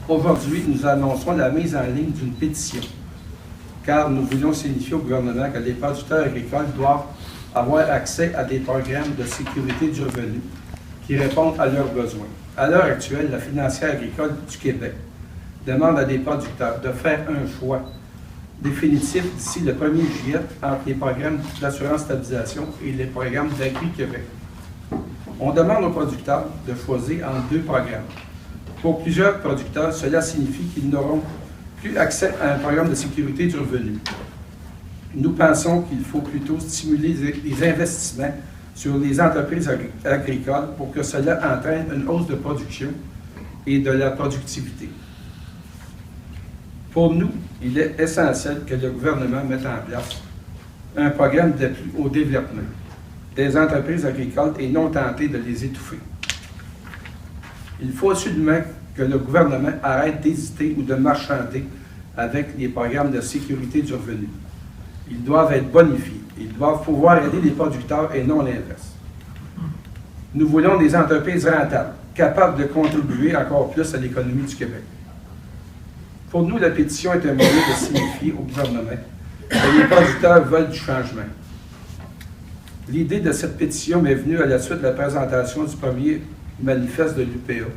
Aujourd'hui, nous annonçons la mise en ligne d'une pétition, car nous voulons signifier au gouvernement que les producteurs agricoles doivent avoir accès à des programmes de sécurité du revenu qui répondent à leurs besoins. À l'heure actuelle, la financière agricole du Québec demande à des producteurs de faire un choix définitif d'ici le 1er juillet entre les programmes d'assurance stabilisation et les programmes d'Agri-Québec. On demande aux producteurs de choisir entre deux programmes. Pour plusieurs producteurs, cela signifie qu'ils n'auront plus accès à un programme de sécurité du revenu. Nous pensons qu'il faut plutôt stimuler les investissements sur les entreprises agricoles pour que cela entraîne une hausse de production et de la productivité. Pour nous, il est essentiel que le gouvernement mette en place un programme d'appui au développement des entreprises agricoles et non tenter de les étouffer. Il faut absolument que le gouvernement arrête d'hésiter ou de marchander avec les programmes de sécurité du revenu. Ils doivent être bonifiés. Ils doivent pouvoir aider les producteurs et non l'inverse. Nous voulons des entreprises rentables, capables de contribuer encore plus à l'économie du Québec. Pour nous, la pétition est un moyen de signifier au gouvernement que les producteurs veulent du changement. L'idée de cette pétition m'est venue à la suite de la présentation du premier manifeste de l'UPA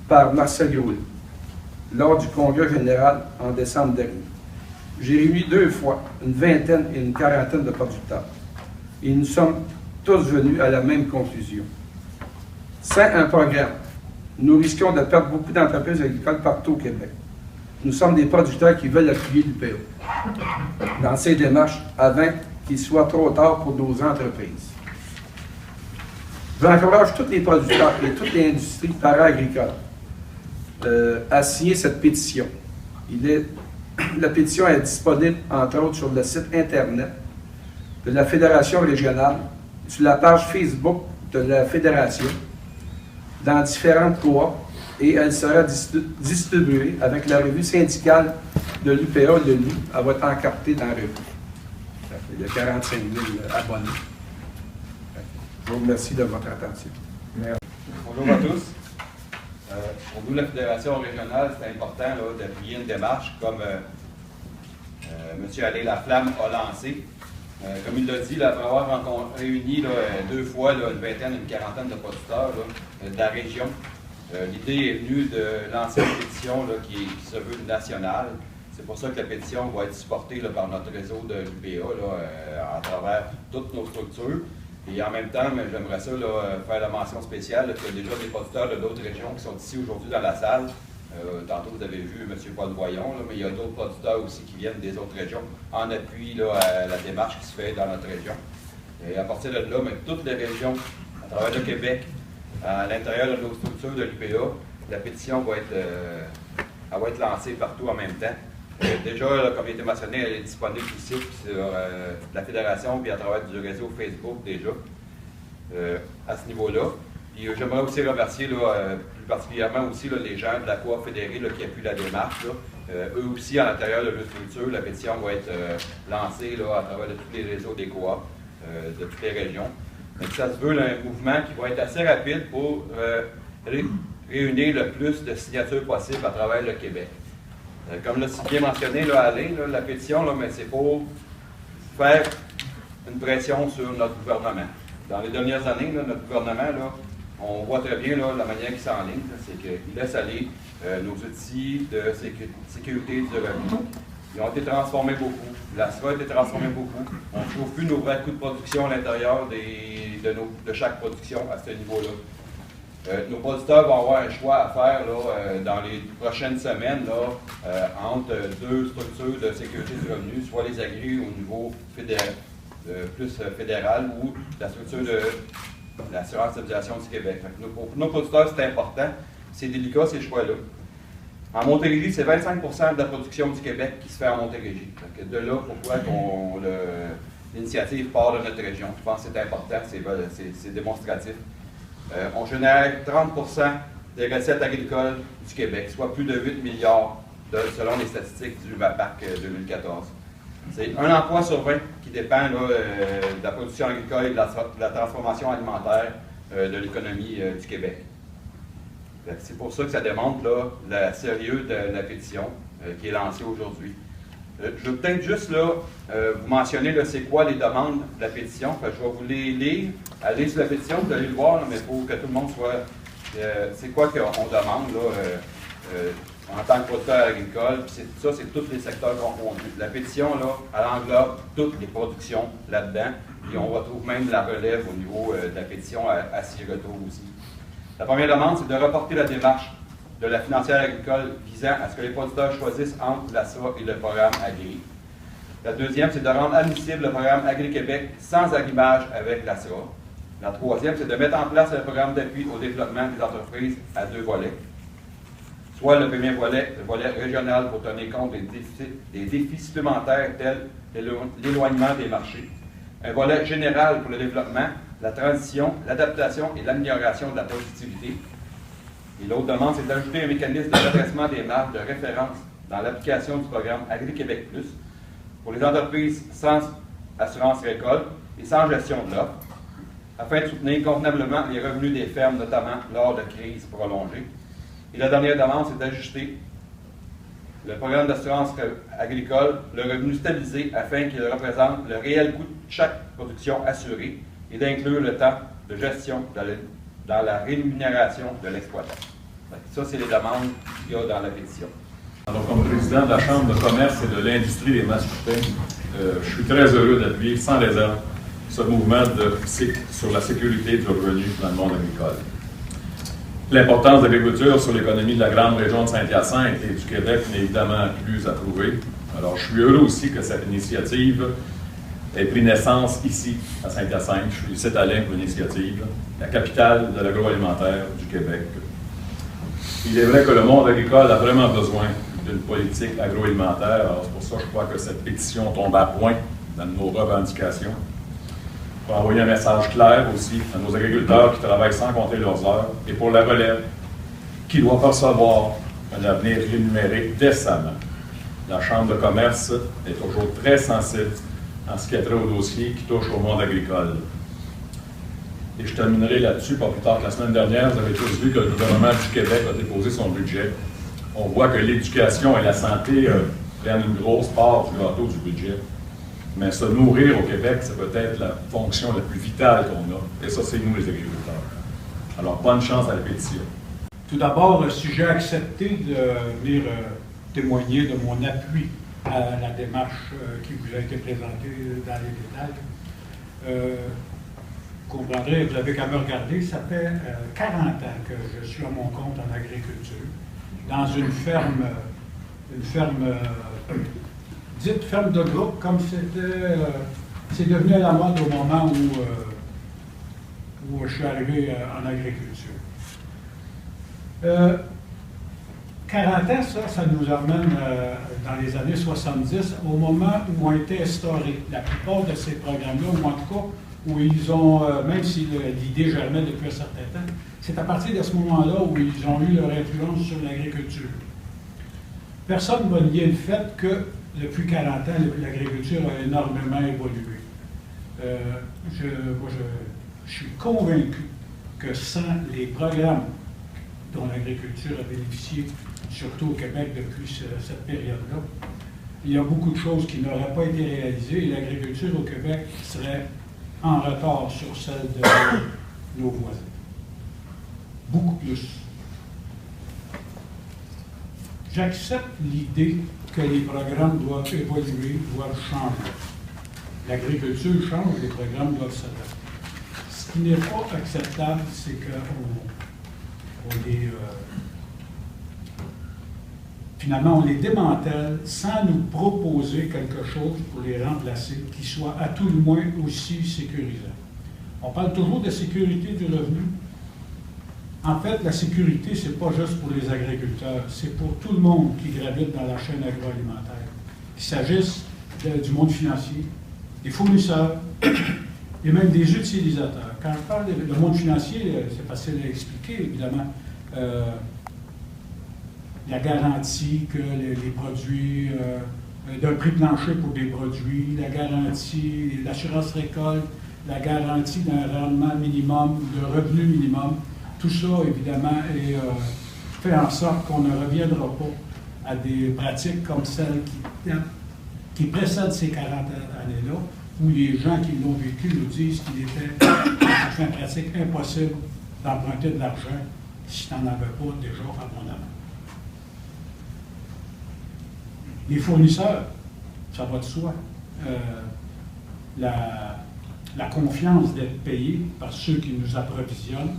par Marcel Groulx lors du congrès général en décembre dernier. J'ai réuni 2 fois une vingtaine et une quarantaine de producteurs et nous sommes tous venus à la même conclusion. Sans un programme, nous risquons de perdre beaucoup d'entreprises agricoles partout au Québec. Nous sommes des producteurs qui veulent appuyer l'UPA dans ces démarches avant qu'il soit trop tard pour nos entreprises. J'encourage tous les producteurs et toute l'industrie para-agricole à signer cette pétition. La pétition est disponible, entre autres, sur le site Internet de la Fédération régionale, sur la page Facebook de la Fédération, dans différentes cohortes, et elle sera distribuée avec la revue syndicale de l'UPA, le LU. Elle va être encartée dans la revue. Il y a 45 000 abonnés. Je vous remercie de votre attention. Merci. Bonjour à tous. Pour nous, la Fédération régionale, c'est important d'appuyer une démarche comme M. Alain Laflamme a lancé. Comme il l'a dit, après avoir réuni 2 fois une vingtaine, une quarantaine de producteurs de la région, l'idée est venue de lancer une pétition qui se veut nationale. C'est pour ça que la pétition va être supportée par notre réseau de l'UPA à travers toutes nos structures. Et en même temps, j'aimerais ça faire la mention spéciale qu'il y a déjà des producteurs de d'autres régions qui sont ici aujourd'hui dans la salle. Tantôt, vous avez vu M. Paul Voyon, mais il y a d'autres producteurs aussi qui viennent des autres régions en appui à la démarche qui se fait dans notre région. Et à partir de là, toutes les régions à travers le Québec, à l'intérieur de nos structures de l'UPA, la pétition va être lancée partout en même temps. Déjà, comme il a été mentionné, elle est disponible ici sur la Fédération puis à travers du réseau Facebook déjà à ce niveau-là. Puis j'aimerais aussi remercier plus particulièrement aussi les gens de la Coop fédérée qui appuient la démarche. Eux aussi, à l'intérieur de leur structure, la pétition va être lancée à travers tous les réseaux des coops de toutes les régions. Donc, ça se veut un mouvement qui va être assez rapide pour réunir le plus de signatures possible à travers le Québec. Comme l'a si bien mentionné Alain, la pétition, c'est pour faire une pression sur notre gouvernement. Dans les dernières années, notre gouvernement, on voit très bien la manière qu'il s'enligne, c'est qu'il laisse aller nos outils de sécurité du revenu. Ils ont été transformés beaucoup. La SRA a été transformée beaucoup. On ne trouve plus nos vrais coûts de production à l'intérieur de chaque production à ce niveau-là. Nos producteurs vont avoir un choix à faire dans les prochaines semaines entre 2 structures de sécurité du revenu, soit les agris au niveau plus fédéral ou la structure de l'assurance stabilisation du Québec. Pour nos producteurs, c'est important. C'est délicat ces choix-là. En Montérégie, c'est 25 de la production du Québec qui se fait en Montérégie. De là, pourquoi l'initiative part de notre région. Je pense que c'est important, c'est démonstratif. On génère 30 des recettes agricoles du Québec, soit plus de 8 milliards selon les statistiques du MAPAC 2014. C'est un emploi sur 20 qui dépend de la production agricole et de la transformation alimentaire de l'économie du Québec. C'est pour ça que ça démontre là, le sérieux de la pétition qui est lancée aujourd'hui. Je vais peut-être juste là, vous mentionner c'est quoi les demandes de la pétition. Je vais vous les lire. Allez sur la pétition, vous allez le voir, là, mais pour que tout le monde soit... c'est quoi qu'on demande là, en tant que producteur agricole. Ça, c'est tous les secteurs confondus. La pétition, là, elle englobe toutes les productions là-dedans. Puis on retrouve même la relève au niveau de la pétition à s'y retrouve aussi. La première demande, c'est de reporter la démarche de la financière agricole visant à ce que les producteurs choisissent entre la SAA et le programme Agri. La deuxième, c'est de rendre admissible le programme Agri-Québec sans arrimage avec la SAA. La troisième, c'est de mettre en place un programme d'appui au développement des entreprises à 2 volets. Soit le premier volet, le volet régional pour tenir compte des défis supplémentaires tels l'éloignement des marchés. Un volet général pour le développement, la transition, l'adaptation et l'amélioration de la productivité. Et l'autre demande, c'est d'ajouter un mécanisme de redressement des marges de référence dans l'application du programme Agri-Québec Plus pour les entreprises sans assurance récolte et sans gestion de l'offre, afin de soutenir convenablement les revenus des fermes, notamment lors de crises prolongées. Et la dernière demande, c'est d'ajuster le programme d'assurance agricole, le revenu stabilisé, afin qu'il représente le réel coût de chaque production assurée et d'inclure le temps de gestion dans la rémunération de l'exploitant. Ça, c'est les demandes qu'il y a dans la pétition. Alors, comme président de la Chambre de commerce et de l'industrie des Mascoutins, je suis très heureux d'appuyer sans réserve ce mouvement sur la sécurité du revenu dans le monde agricole. L'importance de l'agriculture sur l'économie de la grande région de Saint-Hyacinthe et du Québec n'est évidemment plus à prouver. Alors, je suis heureux aussi que cette initiative ait pris naissance ici, à Saint-Hyacinthe. Je félicite Alain pour l'initiative, la capitale de l'agroalimentaire du Québec. Il est vrai que le monde agricole a vraiment besoin d'une politique agroalimentaire. Alors, c'est pour ça que je crois que cette pétition tombe à point dans nos revendications. Pour envoyer un message clair aussi à nos agriculteurs qui travaillent sans compter leurs heures et pour la relève, qui doit percevoir un avenir rémunéré décemment. La Chambre de commerce est toujours très sensible en ce qui a trait au dossier qui touche au monde agricole. Et je terminerai là-dessus, pas plus tard que la semaine dernière, vous avez tous vu que le gouvernement du Québec a déposé son budget. On voit que l'éducation et la santé prennent une grosse part du gâteau du budget. Mais se nourrir au Québec, c'est peut-être la fonction la plus vitale qu'on a. Et ça, c'est nous, les agriculteurs. Alors, bonne chance à la pétition. Tout d'abord, si j'ai accepté de venir témoigner de mon appui à la démarche qui vous a été présentée dans les détails, vous comprendrez, vous n'avez qu'à me regarder, ça fait 40 ans que je suis à mon compte en agriculture, dans une ferme dite ferme de groupe, comme c'est devenu à la mode au moment où je suis arrivé en agriculture. 40 ans, ça nous amène dans les années 70, au moment où ont été instaurés la plupart de ces programmes-là, ou en tout cas, où ils ont, même si l'idée germait depuis un certain temps, c'est à partir de ce moment-là où ils ont eu leur influence sur l'agriculture. Personne ne va nier le fait que depuis 40 ans, l'agriculture a énormément évolué. Je suis convaincu que sans les programmes dont l'agriculture a bénéficié, surtout au Québec depuis cette période-là, il y a beaucoup de choses qui n'auraient pas été réalisées et l'agriculture au Québec serait en retard sur celle de nos voisins. Beaucoup plus. J'accepte l'idée que les programmes doivent évoluer, doivent changer. L'agriculture change, les programmes doivent s'adapter. Ce qui n'est pas acceptable, c'est finalement, on les démantèle sans nous proposer quelque chose pour les remplacer qui soit à tout le moins aussi sécurisant. On parle toujours de sécurité du revenu. En fait, la sécurité, ce n'est pas juste pour les agriculteurs, c'est pour tout le monde qui gravite dans la chaîne agroalimentaire. Qu'il s'agisse du monde financier, des fournisseurs et même des utilisateurs. Quand je parle du monde financier, c'est facile à expliquer, évidemment. La garantie que les produits, d'un prix plancher pour des produits, la garantie de l'assurance récolte, la garantie d'un rendement minimum, de revenu minimum. Tout ça, évidemment, fait en sorte qu'on ne reviendra pas à des pratiques comme celles qui précèdent ces 40 années-là, où les gens qui l'ont vécu nous disent qu'il était en pratique impossible d'emprunter de l'argent si tu n'en avais pas déjà abondamment. Les fournisseurs, ça va de soi. La confiance d'être payé par ceux qui nous approvisionnent,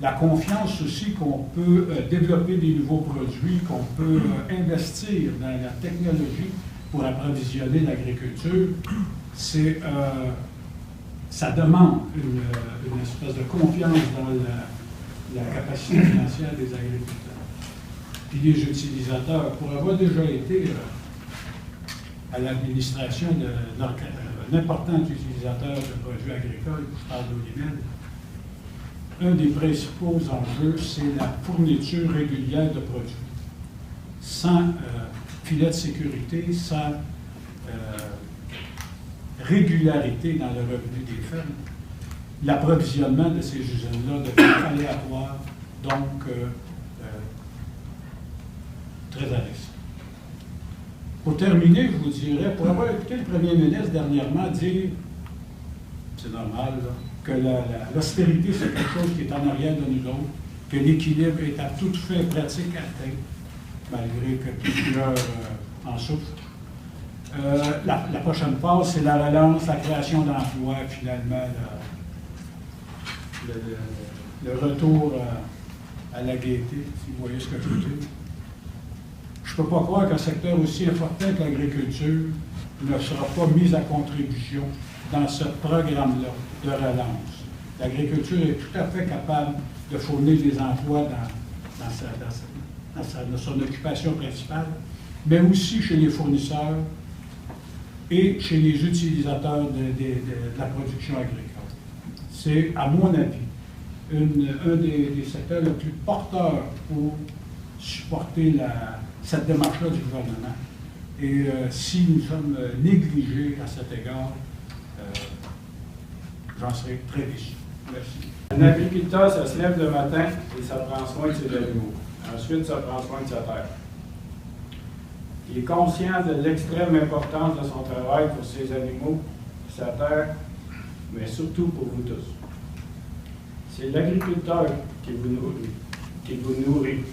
la confiance aussi qu'on peut développer des nouveaux produits, qu'on peut investir dans la technologie pour approvisionner l'agriculture, ça demande une espèce de confiance dans la capacité financière des agriculteurs. Puis les utilisateurs, pour avoir déjà été à l'administration d'un important utilisateur de produits agricoles, je parle d'Olimel, un des principaux enjeux, c'est la fourniture régulière de produits. Sans filet de sécurité, sans régularité dans le revenu des fermes, l'approvisionnement de ces usines-là devient aléatoire, donc très à risque. Pour terminer, je vous dirais, pour avoir écouté le premier ministre dernièrement dire, c'est normal, là, que l'austérité, c'est quelque chose qui est en arrière de nous autres, que l'équilibre est à toute fin pratique atteint, malgré que plusieurs en souffrent. La prochaine phase, c'est la relance, la création d'emplois, finalement, le retour à la gaieté, si vous voyez ce que je veux dire. Je ne peux pas croire qu'un secteur aussi important que l'agriculture ne sera pas mis à contribution dans ce programme-là de relance. L'agriculture est tout à fait capable de fournir des emplois dans son occupation principale, mais aussi chez les fournisseurs et chez les utilisateurs de la production agricole. C'est, à mon avis, un des secteurs les plus porteurs pour supporter cette démarche-là du gouvernement. Et si nous sommes négligés à cet égard, j'en serai très déçu. Merci. Un agriculteur, ça se lève le matin et ça prend soin de ses animaux. Ensuite, ça prend soin de sa terre. Il est conscient de l'extrême importance de son travail pour ses animaux, sa terre, mais surtout pour vous tous. C'est l'agriculteur qui vous nourrit.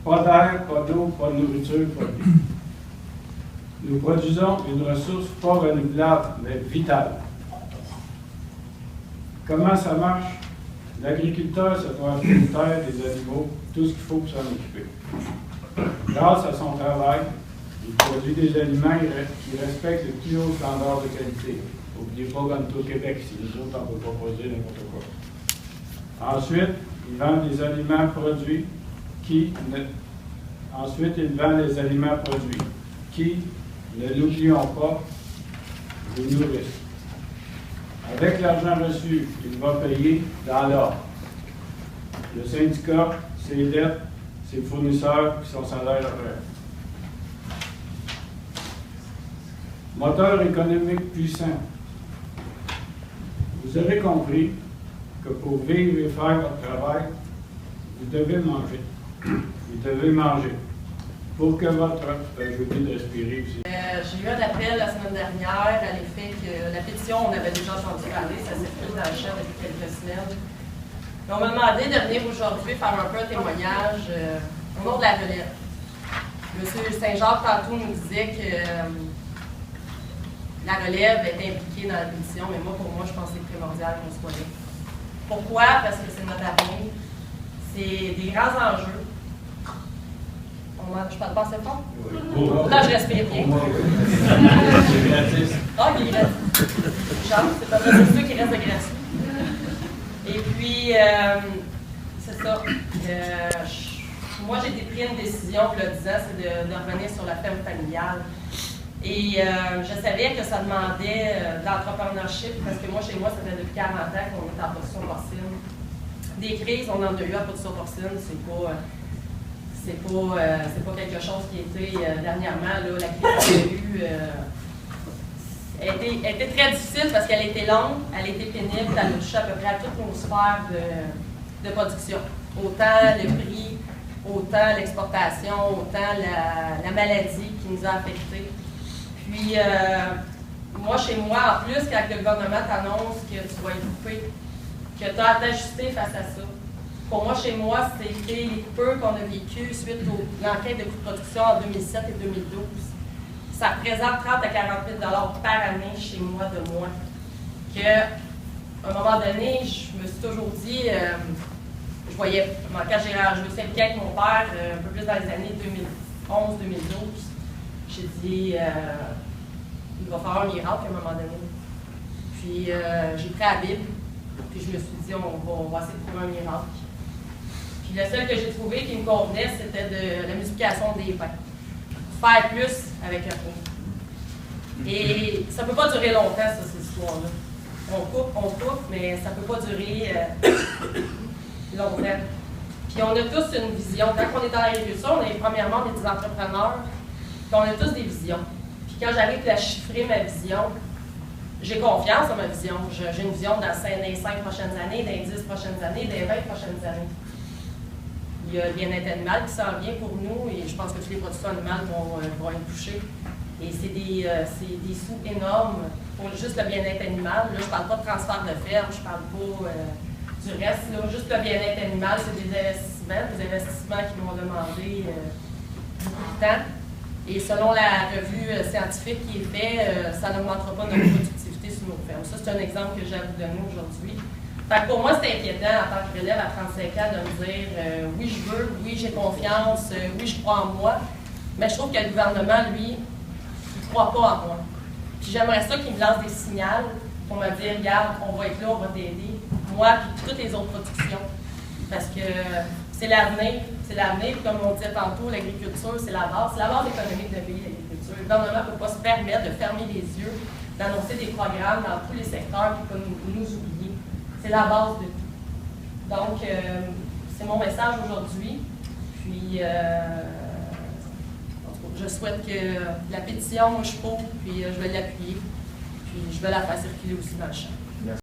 Pas d'air, pas d'eau, pas de nourriture, pas de vie. Nous produisons une ressource pas renouvelable, mais vitale. Comment ça marche? L'agriculteur se doit de terre, des animaux, tout ce qu'il faut pour s'en occuper. Grâce à son travail, il produit des aliments qui respectent le plus haut standard de qualité. N'oubliez pas qu'on est au Québec, si nous autres, on ne peut pas produire n'importe quoi. Ensuite, il vend des aliments produits qui, ne l'oublions pas, vous nourrissent. Avec l'argent reçu, il va payer dans l'ordre. Le syndicat, ses dettes, ses fournisseurs et son salaire après. Moteur économique puissant. Vous avez compris que pour vivre et faire votre travail, vous devez manger. Vous devez manger. Pour que votre... je vais de respirer aussi. J'ai eu un appel la semaine dernière à l'effet que la pétition, on avait déjà entendu parler, ça circule dans le champ depuis quelques semaines. Mais on m'a demandé de venir aujourd'hui faire un peu un témoignage au nom de la relève. M. Saint-Jacques, tantôt, nous disait que la relève était impliquée dans la pétition, mais moi, pour moi, je pense que c'est primordial qu'on soit là. Pourquoi? Parce que c'est notre avenir. C'est des grands enjeux. Je parle pas assez fort? Oui. Là, je respire bien. C'est gratis. Ah, il est gratis. C'est pas ça, c'est sûr qu'il reste de gratuit. Et puis, c'est ça. Moi, j'ai pris une décision, il y a 10 ans, c'est de revenir sur la ferme familiale. Et je savais que ça demandait de l'entrepreneurship, parce que moi, chez moi, ça fait depuis 40 ans qu'on est en production porcine. Des crises, on en a eu en production porcine, c'est pas quelque chose qui était dernièrement, là, la crise qu'on a eue, elle était très difficile parce qu'elle était longue, elle était pénible, elle a touché à peu près à toutes nos sphères de production. Autant le prix, autant l'exportation, autant la maladie qui nous a affectés. Puis, moi, chez moi, en plus, quand le gouvernement t'annonce que tu vas être coupé, que tu as à t'ajuster face à ça. Pour moi, chez moi, c'était les coupures qu'on a vécues suite à l'enquête de coûts de production en 2007 et 2012. Ça représente 30 à 40 000 par année chez moi de moins. À un moment donné, je me suis toujours dit, je voyais, quand je me suis impliquée avec mon père, un peu plus dans les années 2011-2012, j'ai dit, il va falloir un miracle à un moment donné. Puis j'ai pris la Bible, puis je me suis dit, on va essayer de trouver un miracle. Puis le seul que j'ai trouvé qui me convenait, c'était de la multiplication des pains. Faire plus avec un pain. Et ça ne peut pas durer longtemps, ça, cette histoire-là. On coupe, mais ça ne peut pas durer longtemps. Puis on a tous une vision. Quand on est dans l'agriculture, premièrement, on est des entrepreneurs, puis on a tous des visions. Puis quand j'arrive à chiffrer ma vision, j'ai confiance en ma vision. J'ai une vision dans les 5 prochaines années, dans les 10 prochaines années, dans les 20 prochaines années. Il y a le bien-être animal qui s'en vient pour nous et je pense que toutes les productions animales vont être touchées. Et c'est des sous énormes pour juste le bien-être animal. Là, je ne parle pas de transfert de ferme, je ne parle pas du reste. Là. Juste le bien-être animal, c'est des investissements qui vont demander beaucoup de temps. Et selon la revue scientifique qui est faite, ça n'augmentera pas notre productivité sur nos fermes. Ça, c'est un exemple que j'ai à vous donner aujourd'hui. Fait que pour moi, c'est inquiétant en tant que relève à 35 ans de me dire oui, je veux, oui, j'ai confiance, oui, je crois en moi. Mais je trouve que le gouvernement, lui, il ne croit pas en moi. Puis j'aimerais ça qu'il me lance des signaux pour me dire regarde, on va être là, on va t'aider. Moi, puis toutes les autres productions. Parce que c'est l'avenir. C'est l'avenir. Comme on disait tantôt, l'agriculture, c'est la base. C'est la base économique d'un pays, l'agriculture. Le gouvernement ne peut pas se permettre de fermer les yeux, d'annoncer des programmes dans tous les secteurs qui peuvent nous oublier. C'est la base de tout. Donc, c'est mon message aujourd'hui. Puis, je souhaite que la pétition, moi je suis pour, puis je vais l'appuyer. Puis, je vais la faire circuler aussi dans le champ.